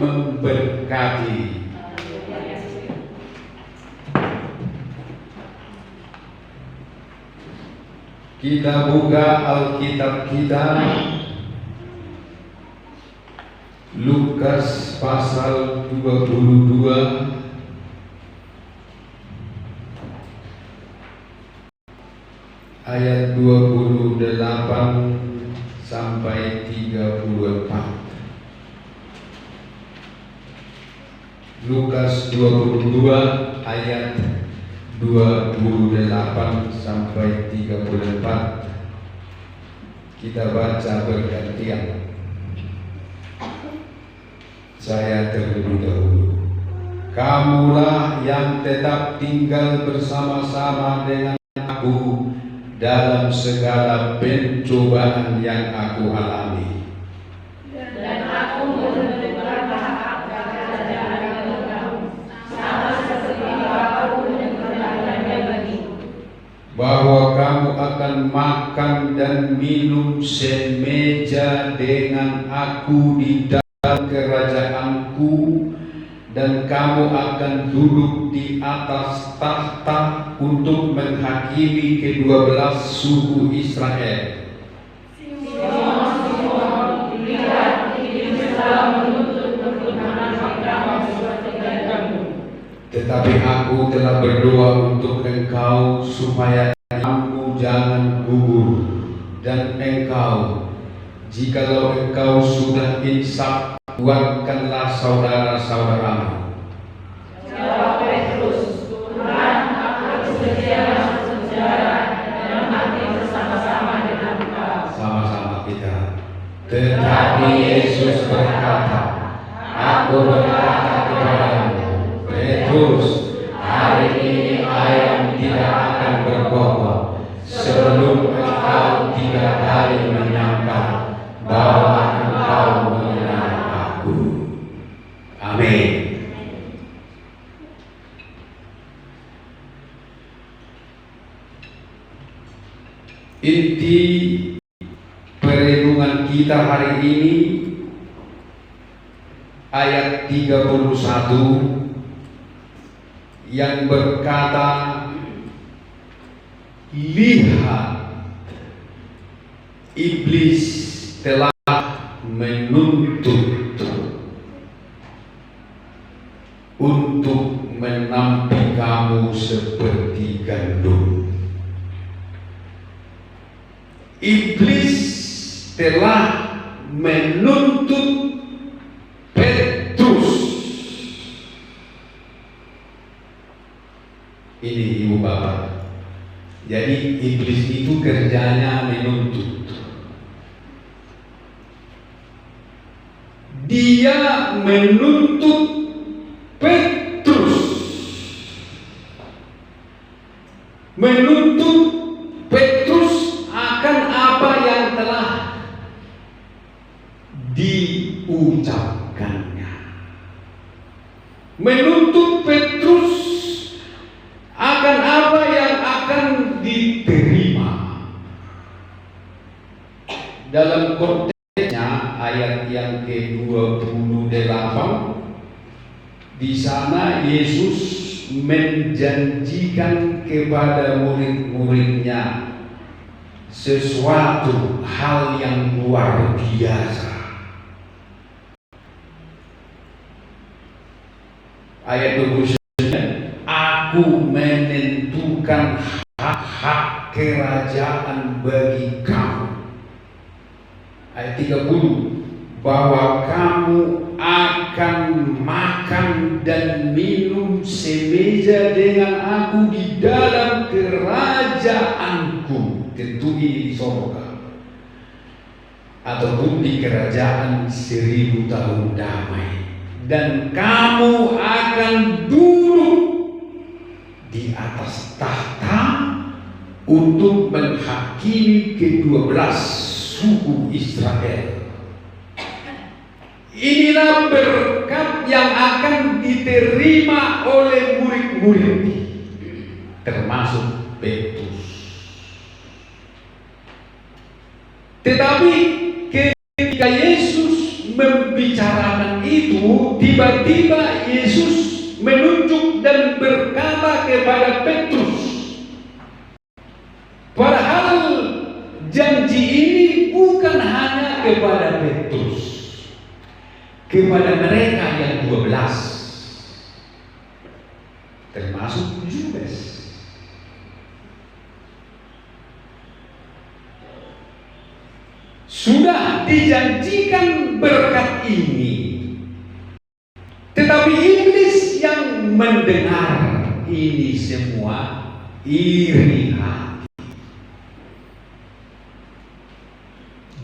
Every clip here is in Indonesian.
memberkati. Kita buka Alkitab kita, Lukas pasal 22 ayat 28 sampai 34. Lukas 22 ayat 28 sampai 34. Kita baca bergantian. Saya terlebih dahulu. Kamulah yang tetap tinggal bersama-sama dengan aku dalam segala pencobaan yang aku alami. Dan aku menentukan hak kerajaan kamu, sama seperti Bapakku menentukannya bagiku. Bahwa kamu akan makan dan minum semeja dengan aku di dalam kerajaanku, dan kamu akan duduk di atas tahta untuk menghakimi ke-12 suku Israel. Simon, lihat, ini telah menuntut perkebunan kamu seperti gandum. Tetapi aku telah berdoa untuk engkau supaya kamu jangan gugur, dan engkau, jikalau engkau sudah insaf, kuatkanlah saudara-saudaramu. Jawab Petrus, Tuhan, aku bersedia masuk penjara dan mati bersama-sama dengan Engkau. Sama-sama kita. Tetapi Yesus berkata, aku berkata kepadamu, Petrus, hari ini ayam tidak akan berkokok sebelum engkau 3 kali menyangkal bahwa engkau mengenal aku. Amin. Inti perenungan kita hari ini ayat 31 yang berkata, lihat, iblis telah menuntut untuk menampi kamu seperti gandum. Iblis telah menuntut Petrus. Ini ibu bapak. Jadi iblis itu kerjanya menuntut. Dia menuntut Petrus, menuntut Petrus akan apa yang telah diucapkannya, menuntut Petrus akan apa yang akan diterima. Dalam konteksnya ayat yang ke-28, di sana Yesus menjanjikan kepada murid-muridnya sesuatu hal yang luar biasa. Ayat 29, aku menentukan hak-hak kerajaan bagi kamu. Ayat 30, bahwa kamu akan makan dan minum semeja dengan aku di dalam kerajaanku. Tentu ini di sorga ataupun di kerajaan 1000 tahun damai. Dan kamu akan duduk di atas tahta untuk menghakimi ke-12 suku Israel. Inilah berkat yang akan diterima oleh murid-murid, termasuk Petrus. Tetapi ketika Yesus membicarakan itu, tiba-tiba Yesus menunjuk dan berkata kepada Petrus, padahal janji ini bukan hanya kepada Petrus, kepada mereka yang 12, termasuk Judas. Sudah dijanjikan berkat ini, tetapi iblis yang mendengar ini semua iri hati.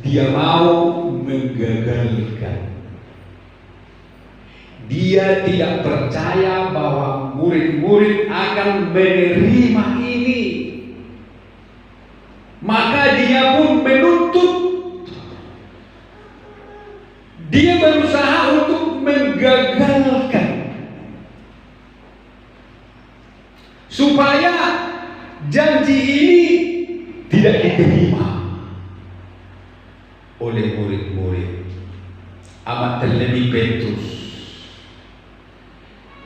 Dia mau menggagalkan. Dia tidak percaya bahwa murid-murid akan menerima ini. Maka dia pun menuntut. Dia berusaha untuk menggagalkan supaya janji ini tidak diterima oleh murid-murid, amat terlebih Petrus.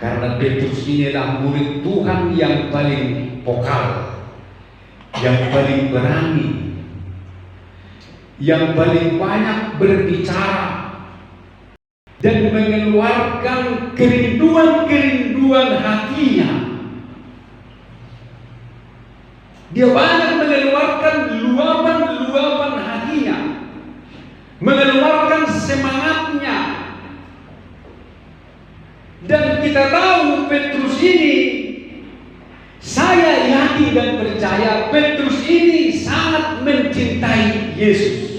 Karena Petrus inilah murid Tuhan yang paling vokal, yang paling berani, yang paling banyak berbicara dan mengeluarkan kerinduan-kerinduan hatinya. Dia banyak mengeluarkan luapan-luapan hatinya, mengeluarkan semangatnya. Dan kita tahu Petrus ini, saya yakin dan percaya Petrus ini sangat mencintai Yesus.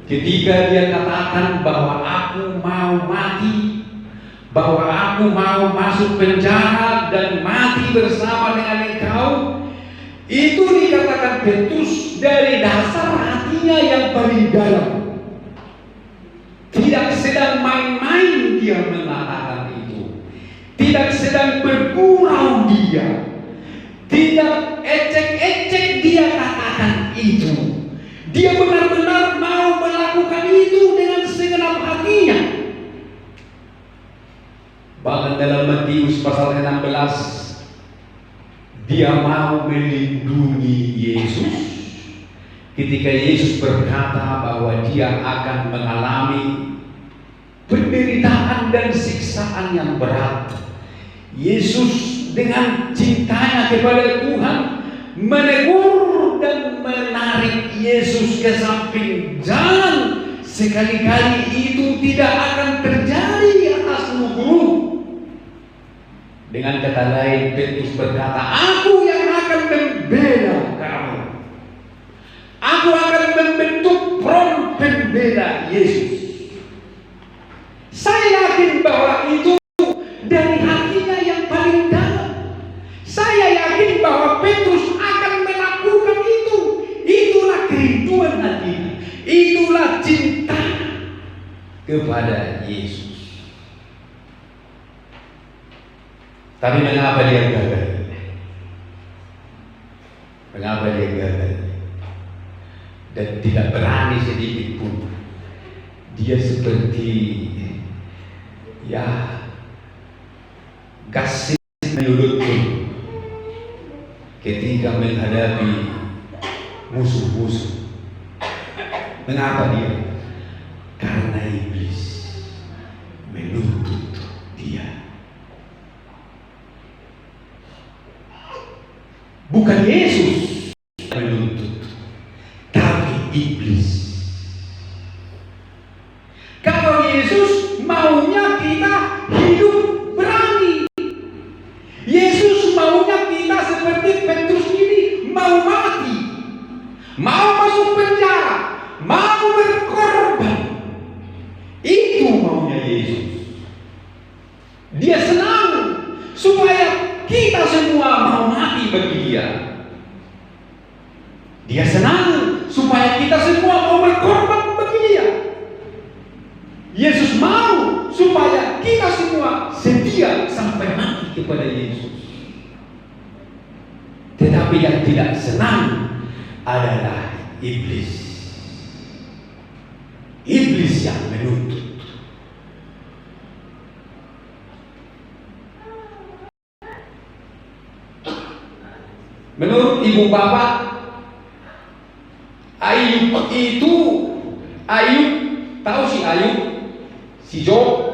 Ketika dia katakan bahwa aku mau mati, bahwa aku mau masuk penjara dan mati bersama dengan engkau, itu dikatakan Petrus dari dasar hatinya yang paling dalam. Tidak sedang main-main dia mengatakan itu, tidak sedang bergurau dia, tidak ecek-ecek dia katakan itu. Dia benar-benar mau melakukan itu dengan segenap hatinya. Bahkan dalam Matius pasal 16, dia mau melindungi Yesus. Ketika Yesus berkata bahwa dia akan mengalami penderitaan dan siksaan yang berat, Yesus dengan cintanya kepada Tuhan menegur dan menarik Yesus ke samping jalan. Sekali-kali itu tidak akan terjadi atasmu, Guru. Dengan kata lain, Petrus berkata, aku yang akan membela kamu. Aku akan membentuk front pembela Yesus. Saya yakin bahwa itu dari hatinya yang paling dalam. Saya yakin bahwa Petrus akan melakukan itu. Itulah kerinduan hatinya. Itulah cinta kepada Yesus. Tapi mengapa dia gagal? Mengapa dia gagal? Dan tidak berani sedikit pun. Dia seperti gas menyulutkan ketika menghadapi musuh-musuh. Mengapa dia? Karena iblis menuntut dia. Bukan Yesus menuntut, tapi iblis. Kalau Yesus maunya kita hidup berani. Yesus maunya kita seperti Petrus ini, mau mati, mau masuk penjara, mau berkorban. Itu maunya Yesus. Dia senang supaya kita semua mau mati bagi dia. Dia senang supaya kita semua mau berkorban bagi dia. Yesus mau supaya kita semua setia sampai mati kepada Yesus. Tetapi yang tidak senang adalah iblis. Iblis yang menuntut. Menurut ibu bapak, Ayub itu, Ayub, tahu si Ayub, si Job?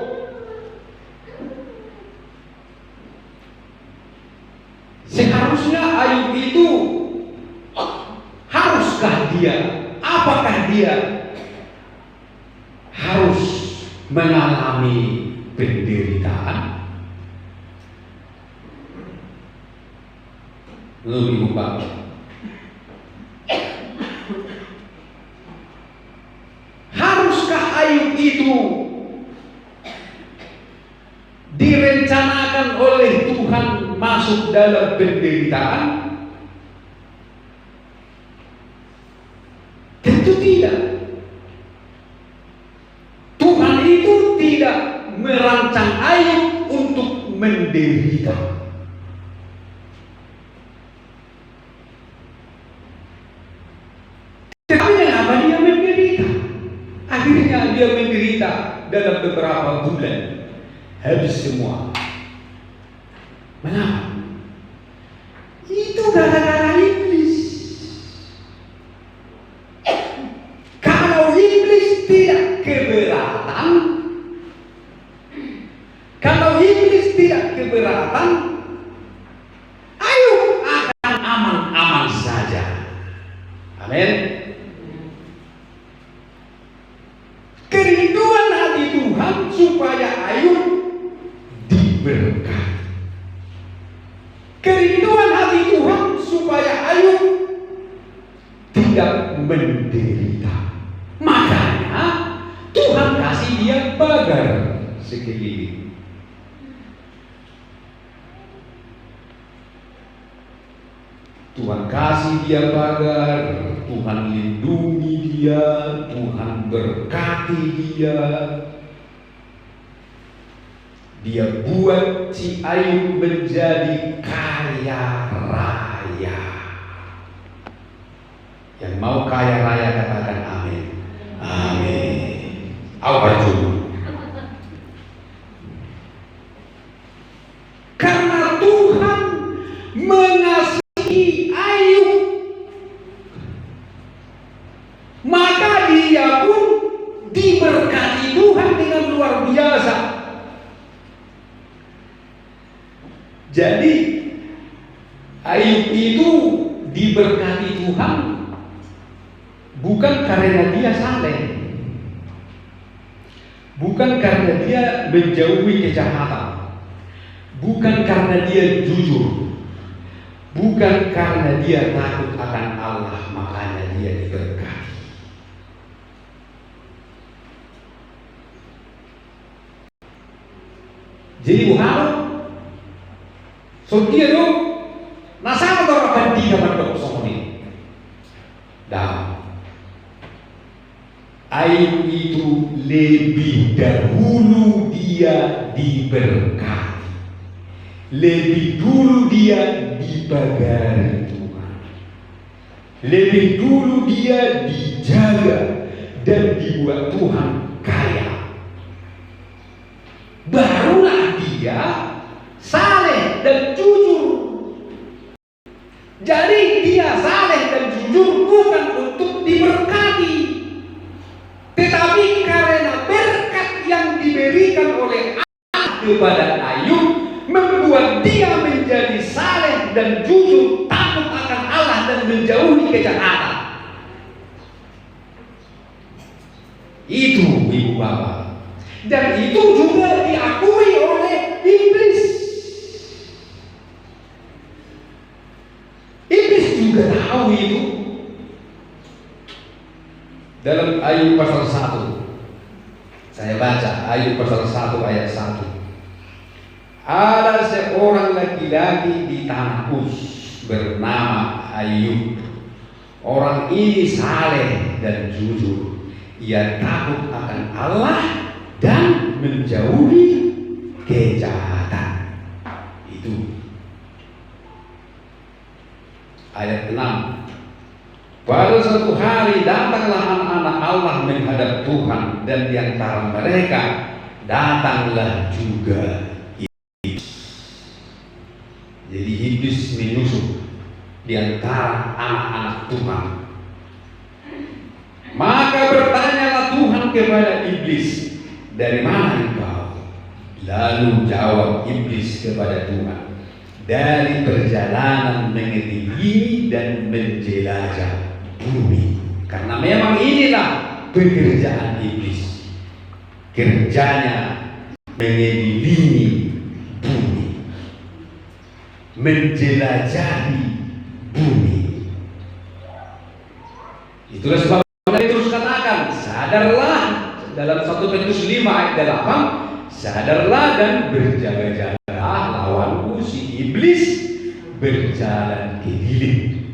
Seharusnya Ayub itu, haruskah dia, apakah dia harus mengalami penderitaan? Lebih bapak, haruskah Ayub itu direncanakan oleh Tuhan masuk dalam penderitaan? Tentu tidak. Tuhan itu tidak merancang Ayub untuk menderita. Tetapi kenapa dia menderita? Akhirnya dia menderita dalam beberapa bulan, habis semua. Mengapa? Itu gara-gara iblis. Kalau iblis tidak keberatan, Ayub akan aman-aman saja. Amin. Kerinduan hati Tuhan supaya Ayub diberkati. Kerinduan hati Tuhan supaya Ayub tidak menderita. Makanya Tuhan kasih dia pagar sekeliling. Tuhan kasih dia pagar, Tuhan lindungi dia, Tuhan berkati dia. Dia buat si Ayub menjadi kaya raya. Yang mau kaya raya katakan amin. Amin. Apa itu? Karena Tuhan mengasihi Ayub, maka dia pun diberkati Tuhan dengan luar biasa. Jadi Ayub itu diberkati Tuhan bukan karena dia saleh, bukan karena dia menjauhi kejahatan, bukan karena dia jujur, bukan karena dia takut akan Allah, makanya dia diberkati. Jadi bukan so dia tu nasama orang bandi dapat dokson ni. Dah. Ayub itu lebih dahulu dia diberkati, lebih dulu dia dibagari Tuhan, lebih dulu dia dijaga dan dibuat Tuhan kaya. Barulah dia saleh dan jujur. Jadi dia saleh dan jujur bukan untuk diberkati, tetapi karena berkat yang diberikan oleh Allah kepada Ayub membuat dia menjadi saleh dan jujur, takut akan Allah dan menjauhi kejahatan. Itu ibu bapak. Dan itu juga diakui oleh iblis. Iblis juga tahu itu. Dalam Ayub pasal 1, saya baca Ayub pasal 1 ayat 1. Ada seorang laki-laki di tanah Uz bernama Ayub. Orang ini saleh dan jujur. Ia takut akan Allah dan menjauhi kejahatan. Itu ayat 6. Pada suatu hari datanglah anak-anak Allah menghadap Tuhan, dan di antara mereka datanglah juga iblis. Jadi iblis menyusup di di antara anak-anak Tuhan. Maka bertanyalah Tuhan kepada iblis, dari mana engkau? Lalu jawab iblis kepada Tuhan, dari perjalanan mengelilingi dan menjelajah bumi. Karena memang inilah pekerjaan iblis. Kerjanya mengelilingi bumi, menjelajahi bumi. Itulah sebabnya Petrus katakan, sadarlah, dalam 1 Petrus 5 ayat 8, sadarlah dan berjaga-jagalah, lawanku si iblis berjalan keliling,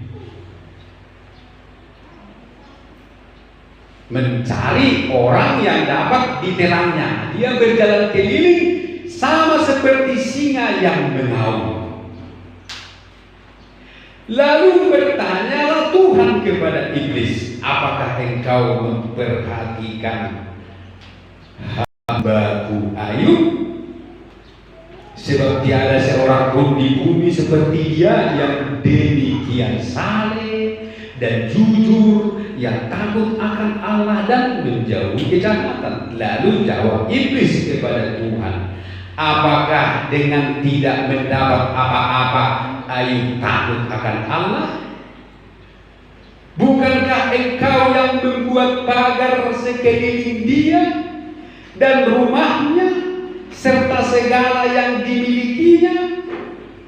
mencari orang yang dapat ditelannya. Dia berjalan keliling sama seperti singa yang mengaum. Lalu bertanyalah Tuhan kepada iblis, apakah engkau memperhatikan hamba-Ku Ayub? Sebab tiada seorang pun di bumi seperti dia yang demikian saleh dan jujur, yang takut akan Allah dan menjauhi kejahatan. Lalu jawab iblis kepada Tuhan, apakah dengan tidak mendapat apa-apa Ayub takut akan Allah? Bukankah engkau yang membuat pagar sekeliling dia dan rumahnya serta segala yang dimilikinya?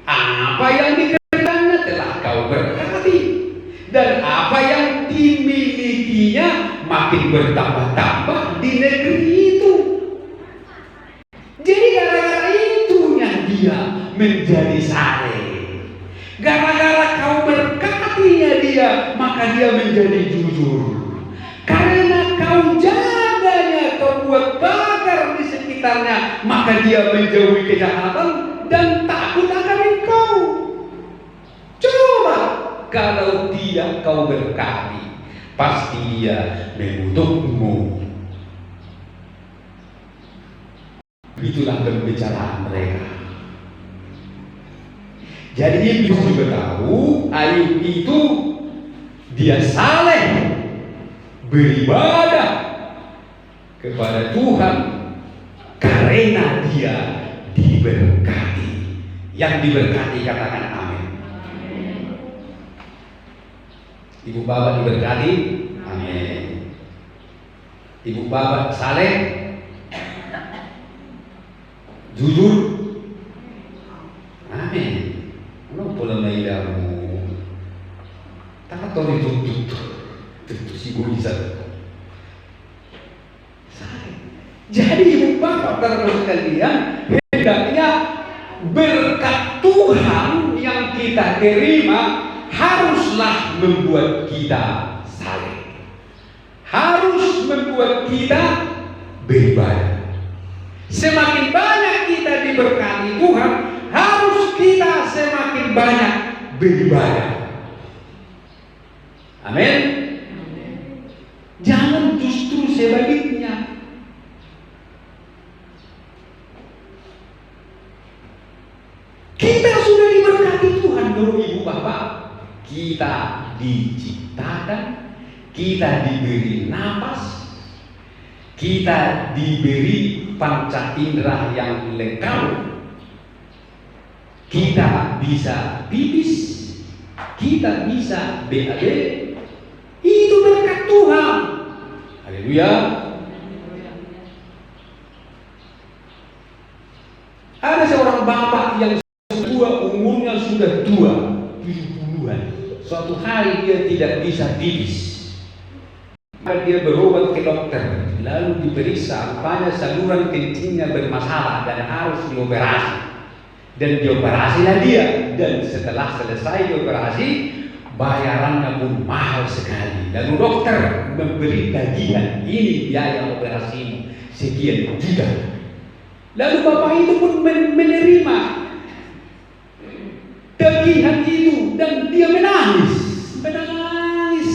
Apa yang dikerjakannya telah kau berkati, dan apa yang dimilikinya makin bertambah-tambah di negeri itu. Jadi gara-gara itunya dia menjadi saleh. Gara-gara kau berkatinya dia, maka dia menjadi jujur. Karena kau jaganya, kau buat pagar di sekitarnya, maka dia menjauhi kejahatan dan takut akan engkau. Coba kalau tidak kau berkati, pasti dia mengutukmu. Itulah pembicaraan mereka. Jadi iblis juga tahu Ayub itu dia saleh, beribadah kepada Tuhan karena dia diberkati. Yang diberkati katakan amin. Ibu bapak diberkati, amin. Ibu bapak saleh, jujur, amin. Ano pula may ilamu? Taka to dituntut. Itu si Buisa. Jadi ibu bapak terus sekalian, hendaknya berkat Tuhan yang kita terima haruslah membuat kita saleh, harus membuat kita beribadah. Semakin banyak kita diberkati Tuhan, harus kita semakin banyak beribadah. Amin. Jangan justru sebaliknya. Kita sudah diberkati Tuhan, Bapak Ibu Bapak. Kita diciptakan, kita diberi napas, kita diberi panca indera yang lengkap. Kita bisa pipis, kita bisa BAB. Itu berkat Tuhan. Haleluya. Ada seorang bapak yang umurnya sudah tua, 70-an. Suatu hari dia tidak bisa pipis. Maka dia berobat ke dokter, lalu diperiksa, rupanya saluran kencingnya bermasalah dan harus dioperasi. Dan dioperasilah dia, dan setelah selesai dioperasi, bayarannya pun mahal sekali. Lalu dokter memberi tagihan, ini biaya operasimu sekian juta. Lalu bapak itu pun menerima tagihan itu dan dia menangis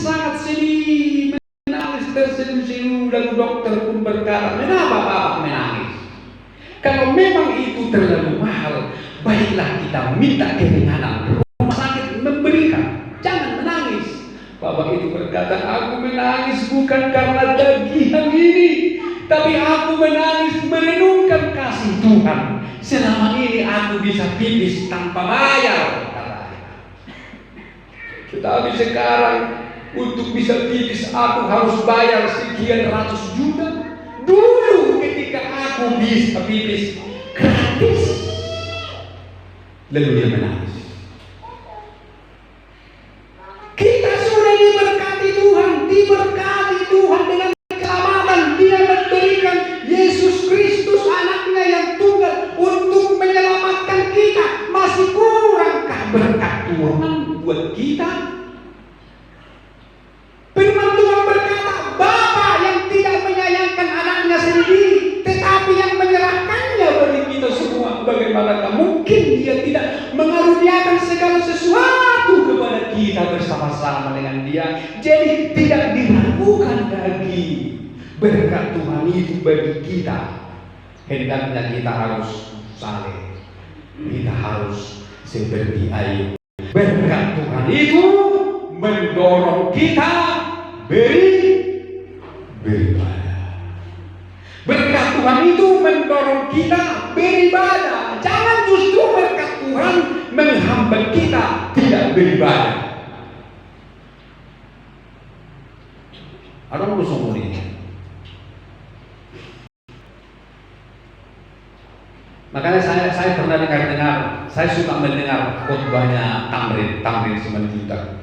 sangat sedih, menangis tersenyum-senyum. Lalu dokter pun berkata, kenapa bapak menangis? Kalau memang itu terlalu mahal, baiklah kita minta keringanan, rumah sakit memberikan. berkata, aku menangis bukan karena tagihan ini, tapi aku menangis merenungkan kasih Tuhan. Selama ini aku bisa pipis tanpa bayar, katanya. Tetapi sekarang untuk bisa pipis aku harus bayar sekian ratus juta. Dulu ketika aku bisa pipis gratis. Lalu dia menangis. Kita sudah diberkati Tuhan dengan keselamatan. Dia memberikan Yesus Kristus anaknya yang tunggal untuk menyelamatkan kita. Masih kurangkah berkat Tuhan buat kita? Firman Tuhan berkata, Bapa yang tidak menyayangkan anaknya sendiri, tetapi yang menyerahkannya bagi kita semua. Bagaimanakah mungkin dia tidak mengaruniakan segala sesuatu kepada kita bersama-sama dengan dia? Jadi tidak diragukan lagi berkat Tuhan itu bagi kita. Hendaknya kita harus saleh, kita harus seperti Ayub. Berkat Tuhan itu mendorong kita beribadah. Berkat Tuhan itu mendorong kita beribadah. Jangan justru berkat Tuhan menghambat kita tidak beribadah. Ada yang bersama ini. Makanya saya pernah dengar, saya suka mendengar khotbahnya Tamrin Simanjuntak.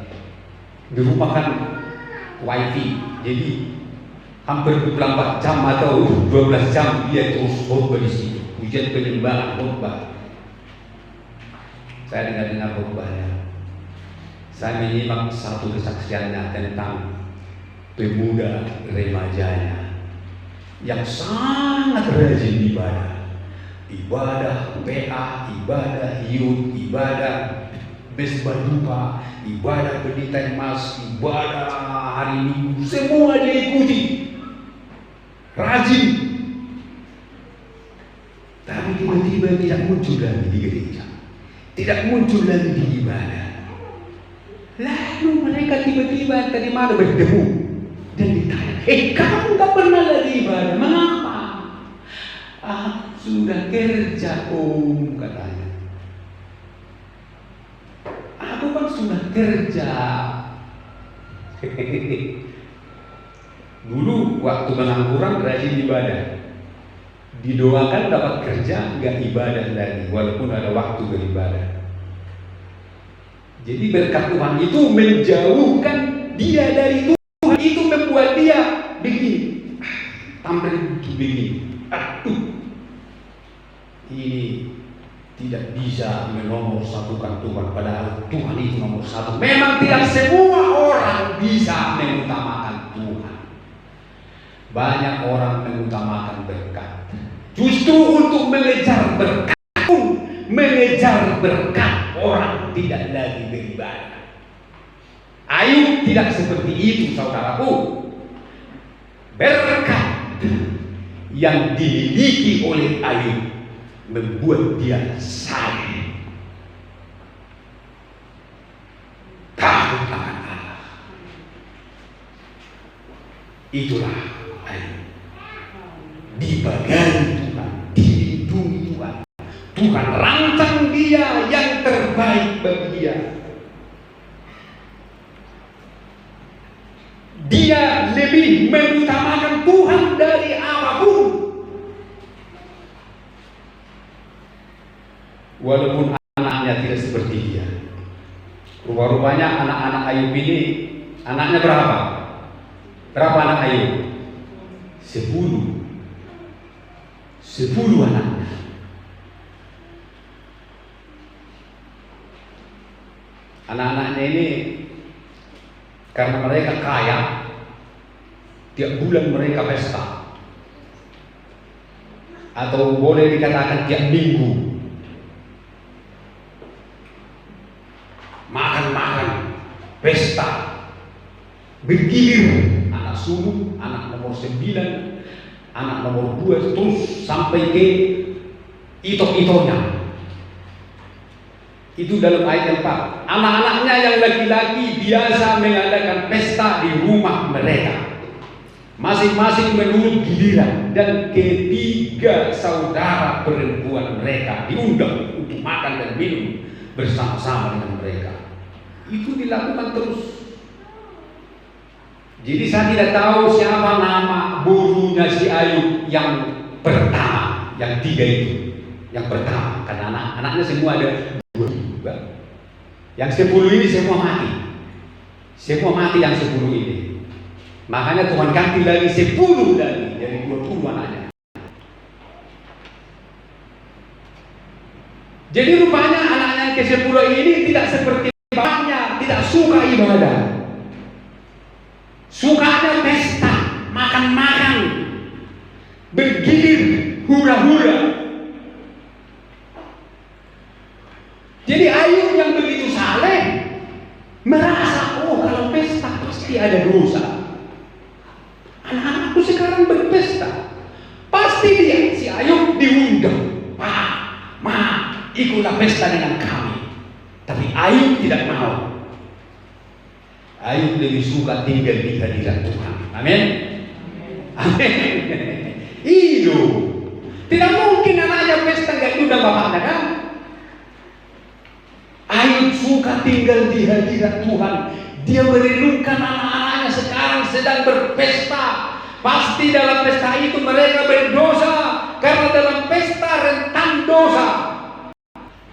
Di rumah kan wifi, jadi hampir 24 jam atau 12 jam dia terus khotbah di situ. Ujian penyembahan khotbah. Saya dengar khotbahnya. Saya menyimak satu kesaksiannya tentang pemuda remajanya yang sangat rajin ibadah PA, ibadah Yud, ibadah Besbar Dupa, ibadah Pendeta Emas, ibadah hari Minggu, semua dia ikuti, rajin. Tapi tiba-tiba tidak muncul lagi di gereja, tidak muncul lagi di ibadah. Lalu mereka tiba-tiba tadi malam bertemu dan ditanya, kamu tak pernah lagi ibadah, mengapa? Sudah kerja om, katanya. Aku kan sudah kerja. Dulu waktu pengangguran rajin ibadah, didoakan dapat kerja, nggak ibadah lagi walaupun ada waktu beribadah. Jadi berkat Tuhan itu menjauhkan dia dari Tuhan, itu membuat dia begini, tampil begini. Ini tidak bisa menomor satukan Tuhan, padahal Tuhan itu nomor satu. Memang tidak semua orang bisa mengutamakan Tuhan. Banyak orang mengutamakan berkat. Justru untuk mengejar berkat, orang tidak lagi beribadah. Ayub tidak seperti itu, saudaraku. Berkat yang dimiliki oleh Ayub membuat dia saleh, takut akan Allah. Itulah Ayub, dibagari Tuhan, dilindungi Tuhan. Tuhan rancang dia yang terbaik bagi dia. Dia lebih mengutamakan Tuhan dari apapun. Walaupun anaknya tidak seperti dia. Rupa-rupanya anak-anak Ayub ini, anaknya berapa? Berapa anak Ayub? 10 anaknya. Anak-anaknya ini karena mereka kaya, tiap bulan mereka pesta, atau boleh dikatakan tiap minggu makan, pesta, bergilir. Anak sulung, anak nomor 9, anak nomor 2, terus sampai ke itok-itoknya. Itu dalam ayat 4. Anak-anaknya yang laki-laki biasa mengadakan pesta di rumah mereka, masing-masing menurut giliran, dan ketiga saudara perempuan mereka diundang untuk makan dan minum bersama-sama dengan mereka. Itu dilakukan terus. Jadi saya tidak tahu siapa nama gurunya si Ayub yang pertama, yang 3 itu. Yang pertama, karena anak-anaknya semua ada 2 juga. Yang 10 ini semua mati. Semua mati yang 10 ini. Makanya Tuhan ganti lagi 10 lagi dari 20 anaknya. Jadi rupanya anaknya yang ke-10 ini tidak seperti bapaknya, tidak suka ibadah. Sukanya pesta, makan-makan, bergilir, hura-hura. Jadi Ayub yang begitu saleh merasa, oh kalau pesta pasti ada dosa. Anak-anakku sekarang berpesta, pasti dia si Ayub diundang. Ma, ikutlah pesta dengan kami. Tapi Ayub tidak mau. Ayub lebih suka tinggal di hadirat Tuhan. Amin. Amin. Itu tidak mungkin anaknya pesta nggak diundang bapaknya kan? Ayub suka tinggal di hadirat Tuhan. Dia merenungkan anak-anaknya sekarang sedang berpesta. Pasti dalam pesta itu mereka berdosa, karena dalam pesta rentan dosa.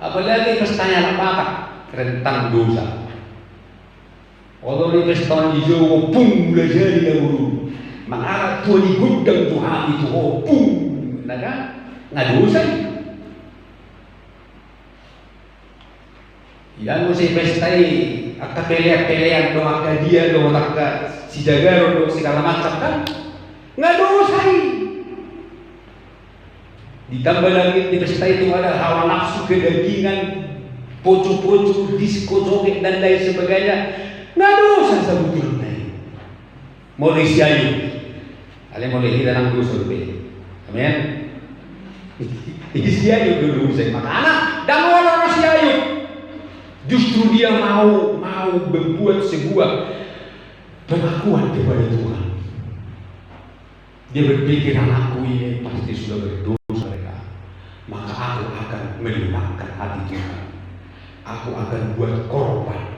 Apalagi pestanya anak bapak, rentan dosa. Kalau di pesta hijau, pung udah jadi dahulu. Mengarah Tuhan digudang Tuhan itu, oh pung, nggak dosa. Yang mesti pestai, akka pelean doang, akka dia doang, akka si jagar doang segala macam kan, nggak dosa. Ditambah lagi di pesta itu ada hawa nafsu, kedagingan, poco-poco, disko, joget dan lain sebagainya. Nggak dosa sebetulnya. Mulai si Ayub, kalian mulai kita nang dosa lebih. Amin. Si Ayub dulu saya makanya dan orang si Ayub. Justru dia mau membuat sebuah pengakuan kepada Tuhan. Dia berpikir, anakku ini pasti sudah berdosa mereka, maka aku akan melunakkan hati Tuhan. Aku akan buat korban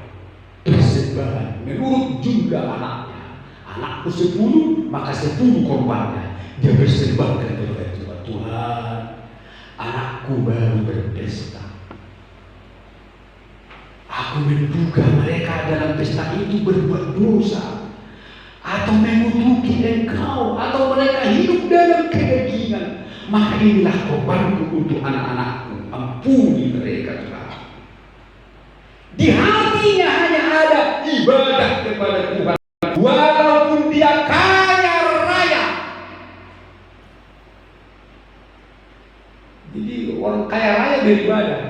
persembahan menurut jumlah anaknya. Anakku 10, maka 10 korbannya dia persembahkan kepada Tuhan. Tuhan, anakku baru berpesta. Aku menduga mereka dalam pesta itu berbuat dosa, atau mengutuki Engkau, atau mereka hidup dalam kedagingan. Maka inilah korbanku untuk anak-anakku. Ampuni mereka Tuhan. Di hatinya hanya ada ibadah kepada Tuhan, walaupun dia kaya raya. Jadi orang kaya raya beribadah.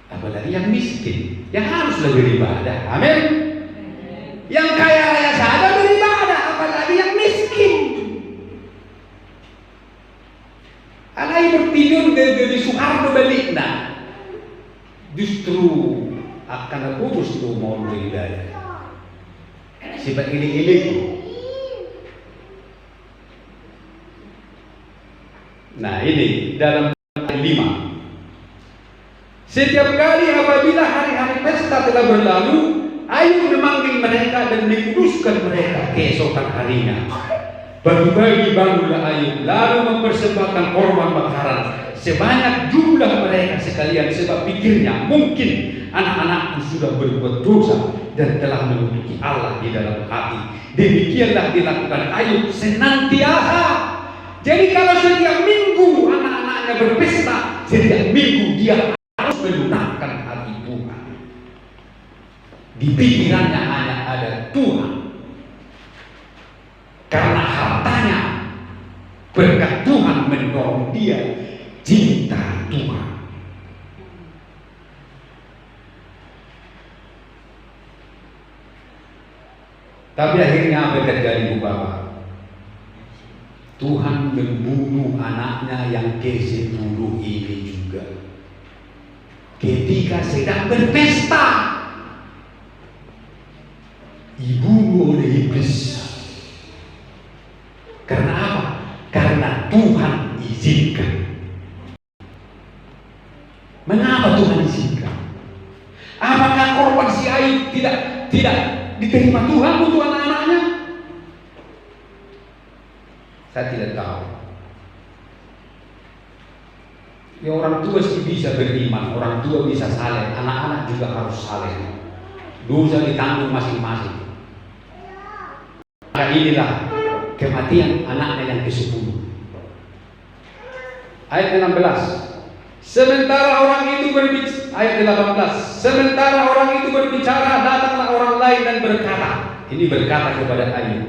Apalagi yang miskin, yang haruslah beribadah. Amin. Yang kaya raya saja beribadah, apalagi yang miskin. Anak bertidur dari Soeharto balikna, justru akan putus tuh mau beribadah. Sebab ini. Nah ini dalam 5. Setiap kali apabila hari-hari pesta telah berlalu, Ayub memanggil mereka dan menguduskan mereka keesokan harinya. Pagi-pagi bangunlah Ayub, lalu mempersembahkan korban bakaran sebanyak jumlah mereka sekalian, sebab pikirnya mungkin anak-anakku sudah berbuat dosa dan telah mengutuki Allah di dalam hati. Demikianlah dilakukan Ayub senantiasa. Jadi kalau setiap minggu anak-anaknya berpesta, setiap minggu dia melunakkan hati Tuhan. Di pikirannya hanya ada Tuhan. Karena hartanya, berkat Tuhan mendorong dia cinta Tuhan. Tapi akhirnya apa yang terjadi, Bu Bapak? Tuhan membunuh anaknya yang ke-10 ini juga ketika sedang berpesta, dibunuh oleh iblis. Karena apa? Karena Tuhan izinkan. Mengapa Tuhan izinkan? Apakah korban si Ayub tidak diterima Tuhan untuk anak-anaknya? Saya tidak tahu. Ya, orang tua sih bisa beriman, orang tua bisa saleh, anak-anak juga harus saleh. Dosa ditanggung masing-masing. Maka inilah kematian anaknya yang ke-10. Ayat 16. Sementara orang itu berbicara, ayat 18. Sementara orang itu berbicara, datanglah orang lain dan berkata. Ini berkata kepada Ayub,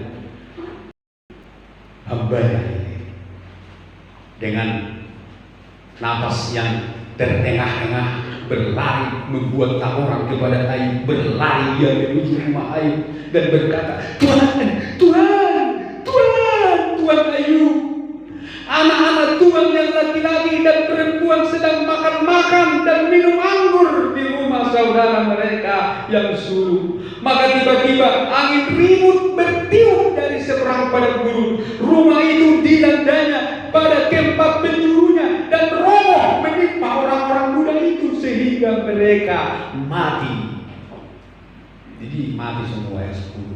hambanya ini, dengan napas yang terengah-engah berlari, membuat orang kepada Ayub, berlari dia menuju rumah Ayub dan berkata, Tuhan Ayub, anak-anak Tuhan yang laki-laki dan perempuan sedang makan-makan dan minum anggur di rumah saudara mereka yang sulung. Maka tiba-tiba angin ribut bertiup dari seberang pada gurun. Rumah itu dilandanya pada keempat penjurunya dan roboh menimpa orang-orang muda itu sehingga mereka mati. Jadi mati semua yang 10.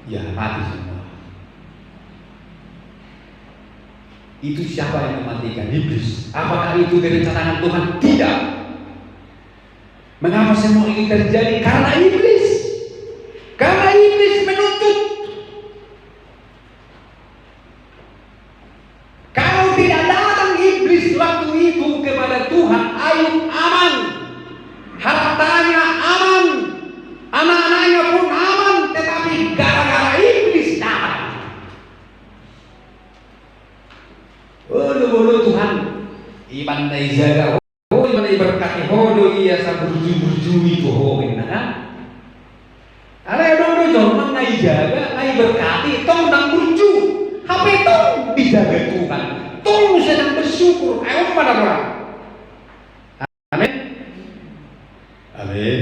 Ya, mati semua. Itu siapa yang mematikan? Iblis. Apakah itu direncanakan Tuhan? Tidak. Mengapa semua ini terjadi? Karena iblis. Karena iblis menuntut. Kalau tidak datang iblis waktu itu kepada Tuhan, Ayub aman, hartanya aman, anak-anaknya pun aman. Tetapi gara-gara iblis datang. Ulu Tuhan iban na izaga ho iban na iberkati hodo iya sa burju-burju itu ho kan. Ala dong jorman na izaga na iberkati tong nang burju. Hape tong dijaga Tuhan. Tong sedang bersyukur. Ayo pada orang. Amin. Amin.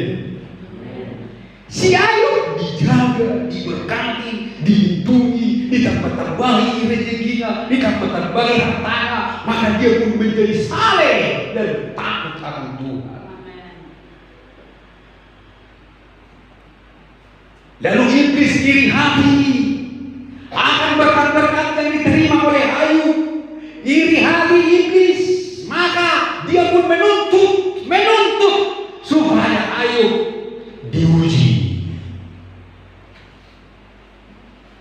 Si Ayub dijaga, diberkati, dilindungi, ditambah-tambahi rezekinya, ditambah-tambahi hartanya, maka dia pun menjadi saleh dan takut akan Tuhan. Lalu iblis iri hati akan berkat-berkat yang diterima oleh Ayub. Iri hati iblis, maka dia pun menuntut supaya Ayub diuji.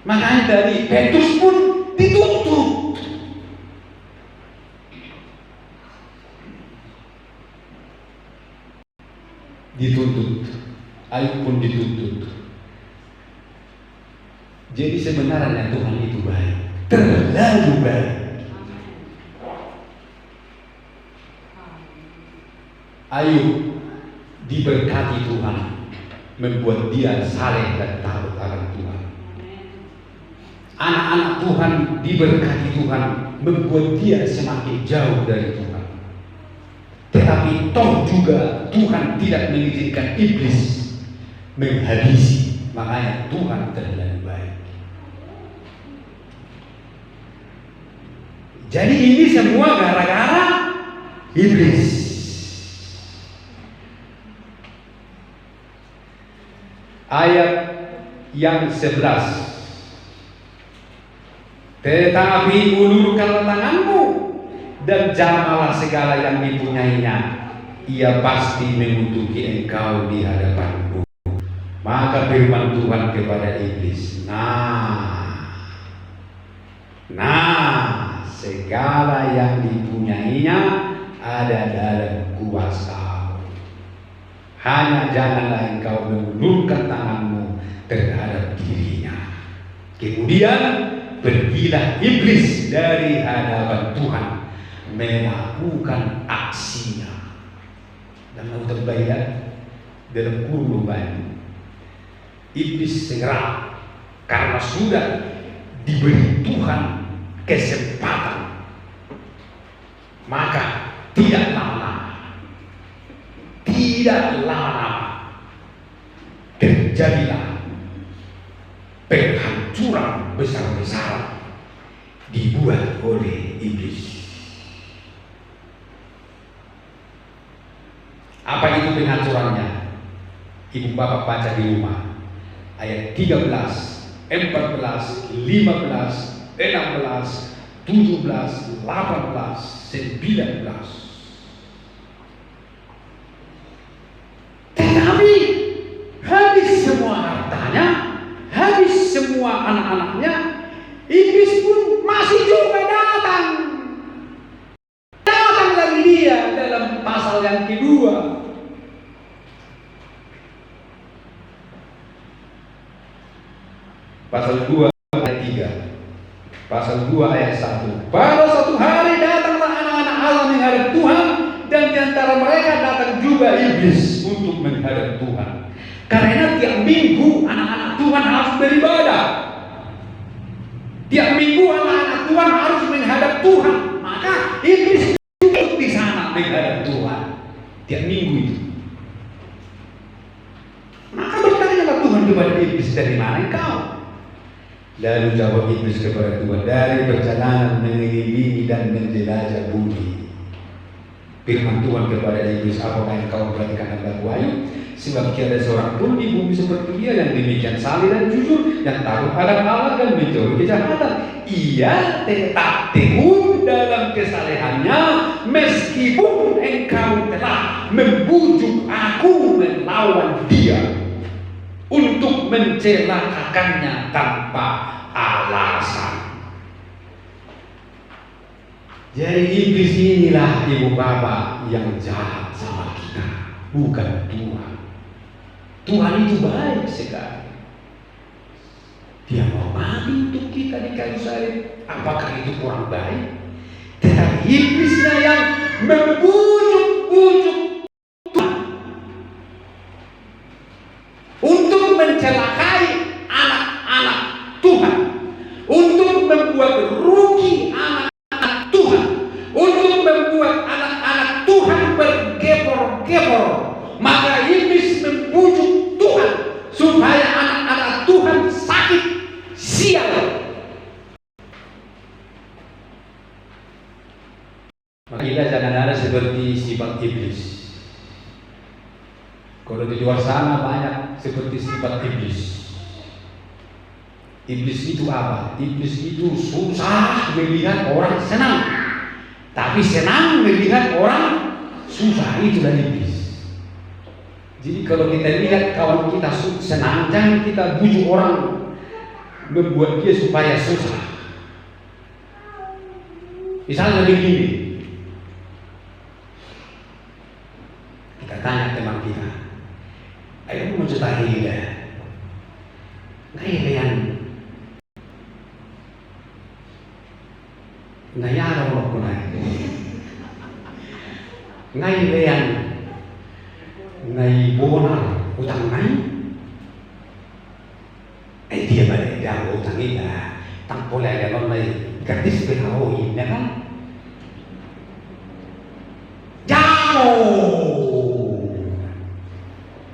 Makanya dari Petrus pun dituntut. Ayub pun dituntut. Jadi sebenarnya Tuhan itu baik, terlalu baik. Ayub diberkati Tuhan, membuat dia saleh dan takut akan Tuhan. Anak-anak Tuhan diberkati Tuhan, membuat dia semakin jauh dari Tuhan. Tetapi toh juga Tuhan tidak mengizinkan iblis menghabisi. Makanya Tuhan terlalu baik. Jadi ini semua gara-gara iblis. Ayat yang 11. Tetapi ulurkanlah tanganmu dan jamalah segala yang dipunyainya. Ia pasti mengutuki engkau di hadapanku. Maka firman Tuhan kepada iblis, segala yang dipunyainya ada dalam kuasa. Hanya janganlah engkau mengulurkan tanganmu terhadap dirinya. Kemudian pergilah iblis dari hadapan Tuhan melakukan aksinya. Dan mau terbayar dalam kurung banyak. iblis segera, karena sudah diberi Tuhan kesempatan, maka tidak lama-lama terjadilah penghancuran besar-besaran dibuat oleh iblis. Apa itu penghancurannya? Ibu bapak baca di rumah ayat 13, 14, 15, 16, 17, 18, 19. Tetapi habis semua hartanya, habis semua anak-anaknya, iblis pun masih juga datang. Datang lagi dia dalam pasal yang kedua. Pasal 2 ayat 3. Pasal 2 ayat 1. Pada suatu hari datanglah anak-anak Allah menghadap Tuhan, dan di antara mereka datang juga iblis untuk menghadap Tuhan. Karena tiap minggu anak-anak Tuhan harus beribadah. Tiap minggu anak-anak Tuhan harus menghadap Tuhan. Maka iblis duduk di sana menghadap Tuhan tiap minggu itu. Maka bertanyalah Tuhan kepada iblis, dari mana engkau? Lalu jawab iblis kepada Tuhan, dari perjalanan mengelilingi dan menjelajah bumi. Firman Tuhan kepada iblis, apakah yang kau perhatikan adalah wahyu? Sebab tiada seorang pun di bumi seperti dia yang demikian saleh dan jujur, yang takut akan Allah dan menjauhi kejahatan. Ia tetap teguh dalam kesalehannya, meskipun engkau telah membujuk aku melawan dia untuk mencelakakannya tanpa alasan. Jadi iblis inilah ibu bapak yang jahat sama kita, bukan Tuhan. Tuhan itu baik sekali. Dia mau mati untuk kita di kayu salib. Apakah itu kurang baik? Tetapi iblisnya yang membujuk-bujuk Tuhan untuk mencelakai anak-anak Tuhan, untuk membuat rugi anak-anak Tuhan, untuk membuat anak-anak Tuhan bergebor-gebor. Maka iblis membujuk Tuhan supaya anak-anak Tuhan sakit, sial. Maka kita jangan ada seperti sifat iblis. Kalau di luar sana banyak seperti sifat iblis. Iblis itu apa? Iblis itu susah melihat orang senang, tapi senang melihat orang susah. Itulah iblis. Jadi kalau kita lihat kawan kita senang, jangan kita bujuk orang membuat dia supaya susah. Misalnya begini, kita tanya teman kita, ayo mau cerita hila, ngayon, ngayaraw ako na, ngayon, ngay bonal utang ngay, ay dia balik dia utang ina, tangpulay naman may gratis pinahuin na kan, jamo.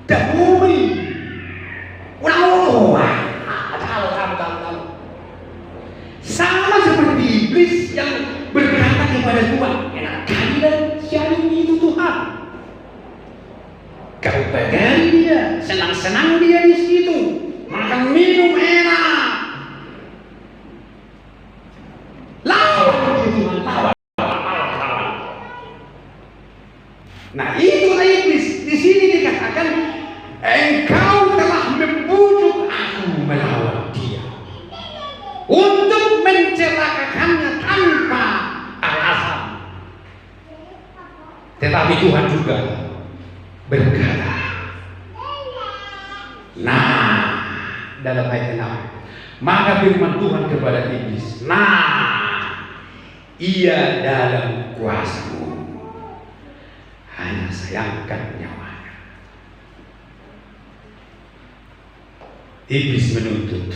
Dahului tahu. Sama seperti iblis yang berkata kepada Tuhan, enak kali dan siapa itu Tuhan. Kau pegang dia, senang-senang dia di situ, makan minum enak. Lawan Tuhan, lawan. Nah itulah iblis. Di sini dikatakan, engkau telah membujuk aku melawan dia untuk mencelakakannya tanpa alasan. Tetapi Tuhan juga berkata, nah, dalam ayat 6, maka firman Tuhan kepada iblis, nah, ia dalam kuasamu, hanya sayangkan nyawanya. Iblis menuntut,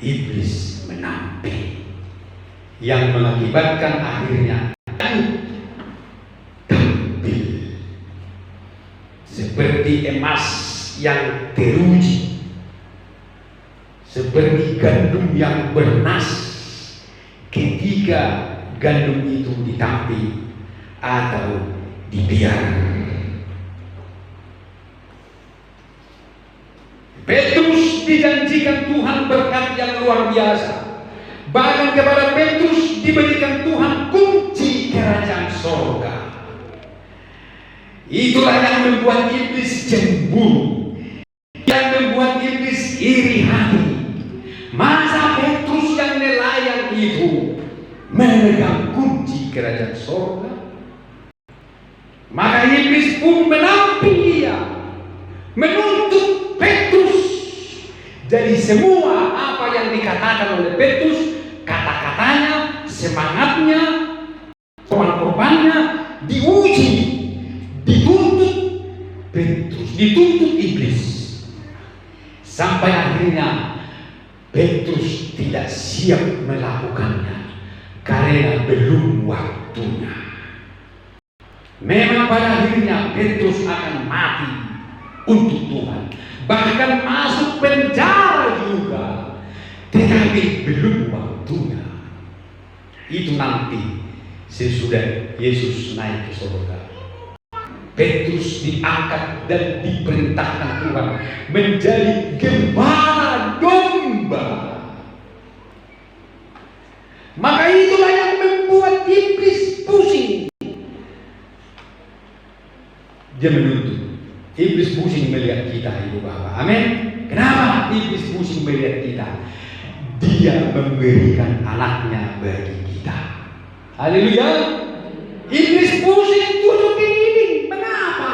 iblis menampil, yang mengakibatkan akhirnya tampil seperti emas yang teruji, seperti gandum yang bernas ketika gandum itu ditampil atau dibiarkan. Petrus dijanjikan Tuhan berkat yang luar biasa. Bahkan kepada Petrus diberikan Tuhan kunci kerajaan sorga. Itulah yang membuat iblis cemburu, yang membuat iblis iri hati. Masa Petrus yang nelayan itu memegang kunci kerajaan sorga? Maka iblis pun menampil dia, menuntut Petrus. Jadi semua apa yang dikatakan oleh Petrus, kata-katanya, semangatnya, korban-korbannya diuji, dituntut Petrus, dituntut iblis. Sampai akhirnya Petrus tidak siap melakukannya karena belum waktunya. Memang pada akhirnya Petrus akan mati untuk Tuhan, bahkan masuk penjara juga, tetapi belum waktunya. Itu nanti sesudah Yesus naik ke surga. Petrus diangkat dan diperintahkan Tuhan menjadi gembala domba. Maka itulah yang membuat iblis pusing. Dia menuntut. Iblis pusing melihat kita, ibu bapak. Amin. Kenapa iblis pusing melihat kita? Dia memberikan anaknya bagi kita. Haleluya. Iblis pusing tutup ini. Mengapa?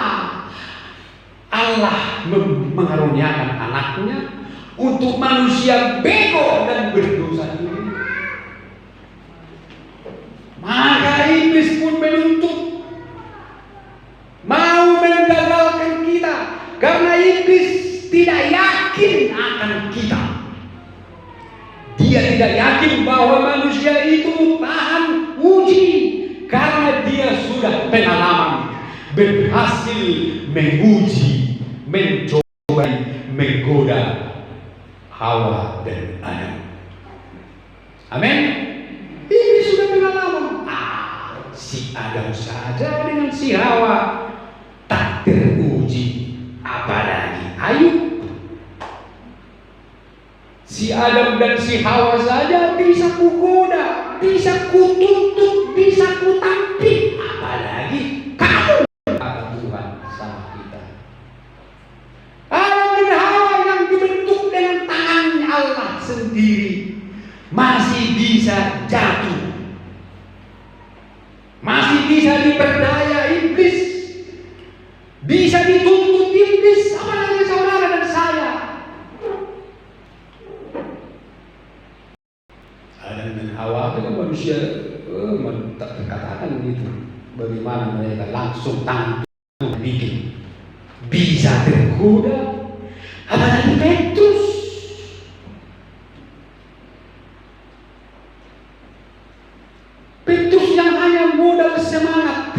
Allah mengaruniakan anaknya untuk manusia bego dan berdosa ini. Maka iblis pun menuntut, mau menggagalkan kita, karena iblis tidak yakin akan kita. Dia tidak yakin bahwa manusia itu tahan uji, karena dia sudah pengalaman berhasil menguji, mencoba, menggoda Hawa dan Adam. Amin. Ini sudah pengalaman. Si Adam saja dengan si Hawa tak teruji, apalagi Ayub. Si Adam dan si Hawa saja bisa kugoda, bisa kutuntut, bisa kutampik, apalagi kamu, kata Tuhan sama kita. Adam dan Hawa yang dibentuk dengan tangan Allah sendiri masih bisa jatuh, masih bisa diperdaya iblis, bisa dituntut iblis, apalagi saudara dan saya. Adam dan Hawa itu kan manusia, tak terkatakan begitu. Bagaimana mereka langsung tangan bikin, bisa tergoda, apalagi Petrus. Petrus yang hanya modal semangat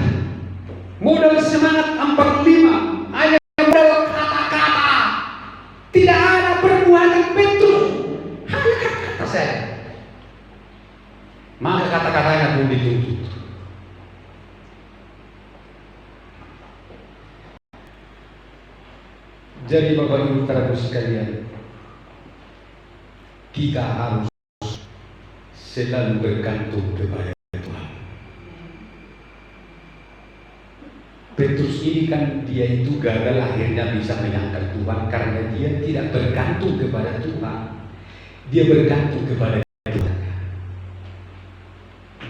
45, hanya modal kata-kata, tidak ada perbuatan Petrus, hanya kata-kata saja. Maka kata-katanya pun dituntut. Jadi Bapak Ibu saudara sekalian, kita harus selalu bergantung kepada Tuhan. Petrus ini kan dia itu gagal akhirnya bisa menyangkal Tuhan karena dia tidak bergantung kepada Tuhan. Dia bergantung kepada Tuhan.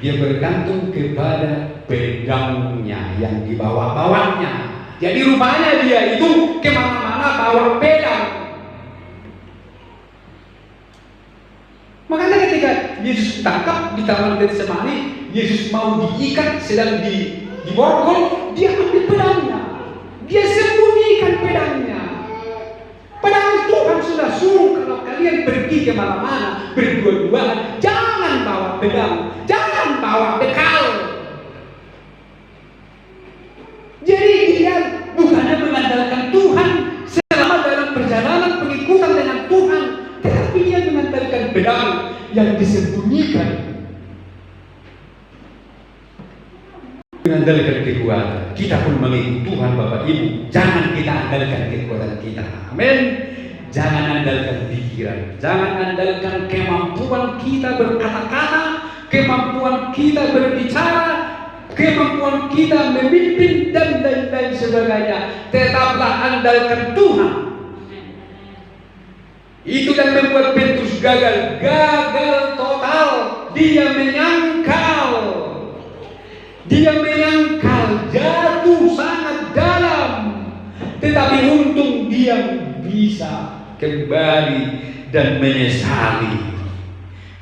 Dia bergantung kepada pedangnya yang dibawa-bawanya. Jadi rupanya dia itu kemana-mana bawa pedang. Makanya ketika Yesus tangkap di taman Getsemani, Yesus mau diikat sedang diborgol, dia ambil pedangnya, dia sembunyikan pedangnya. Padahal Tuhan sudah suruh kalau kalian pergi kemana-mana berdua-duaan, jangan bawa pedang, jangan bawa bekal. Jadi dia bukannya mengandalkan Tuhan selama dalam perjalanan pengikutan dengan Tuhan, tetapi dia mengandalkan pedang yang disembunyikan. Mengandalkan kekuatan. Kita pun mengikuti Tuhan Bapak Ibu. Jangan kita andalkan kekuatan kita. Amin. Jangan andalkan pikiran. Jangan andalkan kemampuan kita berkata-kata, kemampuan kita berbicara, kemampuan kita memimpin dan lain-lain sebagainya. Tetaplah andalkan Tuhan. Itu yang membuat Petrus gagal total. Dia menyangkal. Dia menyangkal, jatuh sangat dalam. Tetapi untung dia bisa kembali dan menyesali.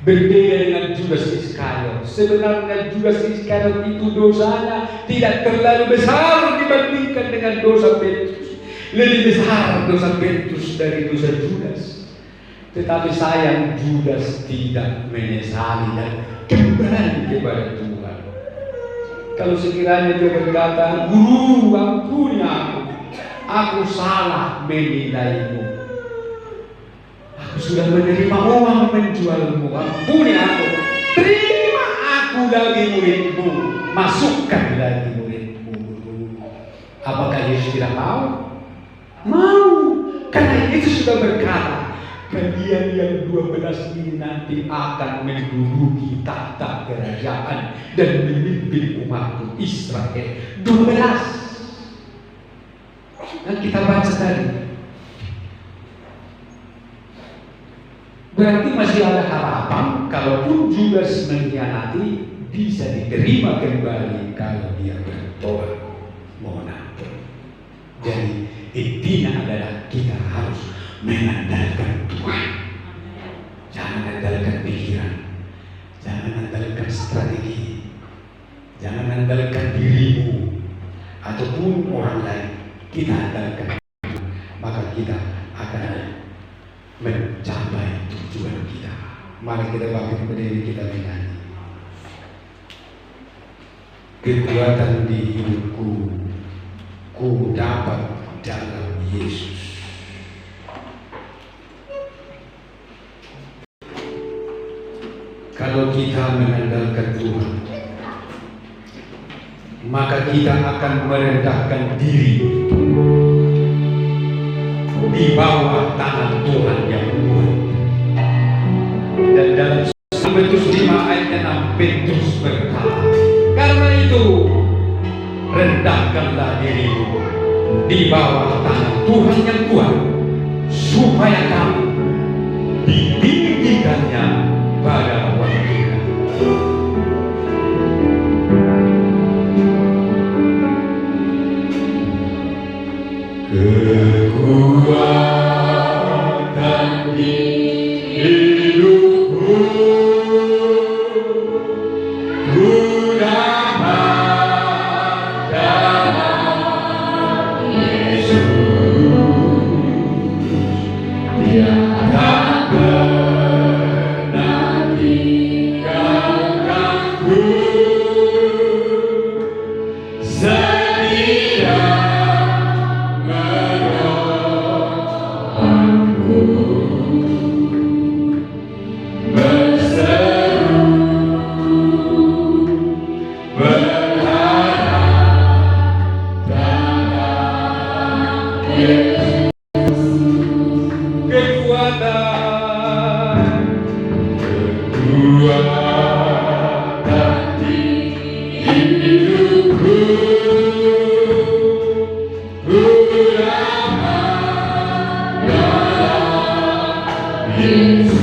Berbeda dengan Judas Iskariot. Sebenarnya Judas Iskariot itu dosanya tidak terlalu besar dibandingkan dengan dosa Petrus. Lebih besar dosa Petrus dari dosa Judas. Tetapi sayang Judas tidak menyesali dan kembali kepada Tuhan. Kalau sekiranya dia berkata, Guru, ampuni aku salah menilaimu. Aku sudah menerima uang menjualmu, ampuni aku. Terima aku lagi muridmu, masukkan lagi muridmu. Apakah Yesus tidak mau? Mau, karena Yesus sudah berkata, kalian yang 12 ini nanti akan menduduki tahta kerajaan dan memimpin umatku Israel. 12 yang kita baca tadi. Berarti masih ada harapan, kalaupun Judas mengkhianati bisa diterima kembali kalau dia bertobat. Mohon ampun. Jadi intinya adalah kita harus mengandalkan Tuhan. Jangan andalkan pikiran, jangan andalkan strategi, jangan andalkan dirimu ataupun orang lain. Kita andalkan Tuhan, maka kita akan mencapai tujuan kita. Mari kita bangkit berdiri, kita menyanyi. Kekuatan di hidupku ku dapat dalam Yesus. Kalau kita mengandalkan Tuhan, maka kita akan merendahkan diri di bawah tangan Tuhan yang kuat. Dan dalam Petrus 5 ayat 6 Petrus berkata, karena itu rendahkanlah dirimu di bawah tangan Tuhan yang kuat, supaya kamu ditinggikannya pada waktunya. Kekuatan di hidupku ku dapat dalam Yesus. Dia tak pernah tinggalkanku, setia menolongku, berseru berharap dalam Yesus. Kekuatan di hidupku ku dapat dalam Yesus.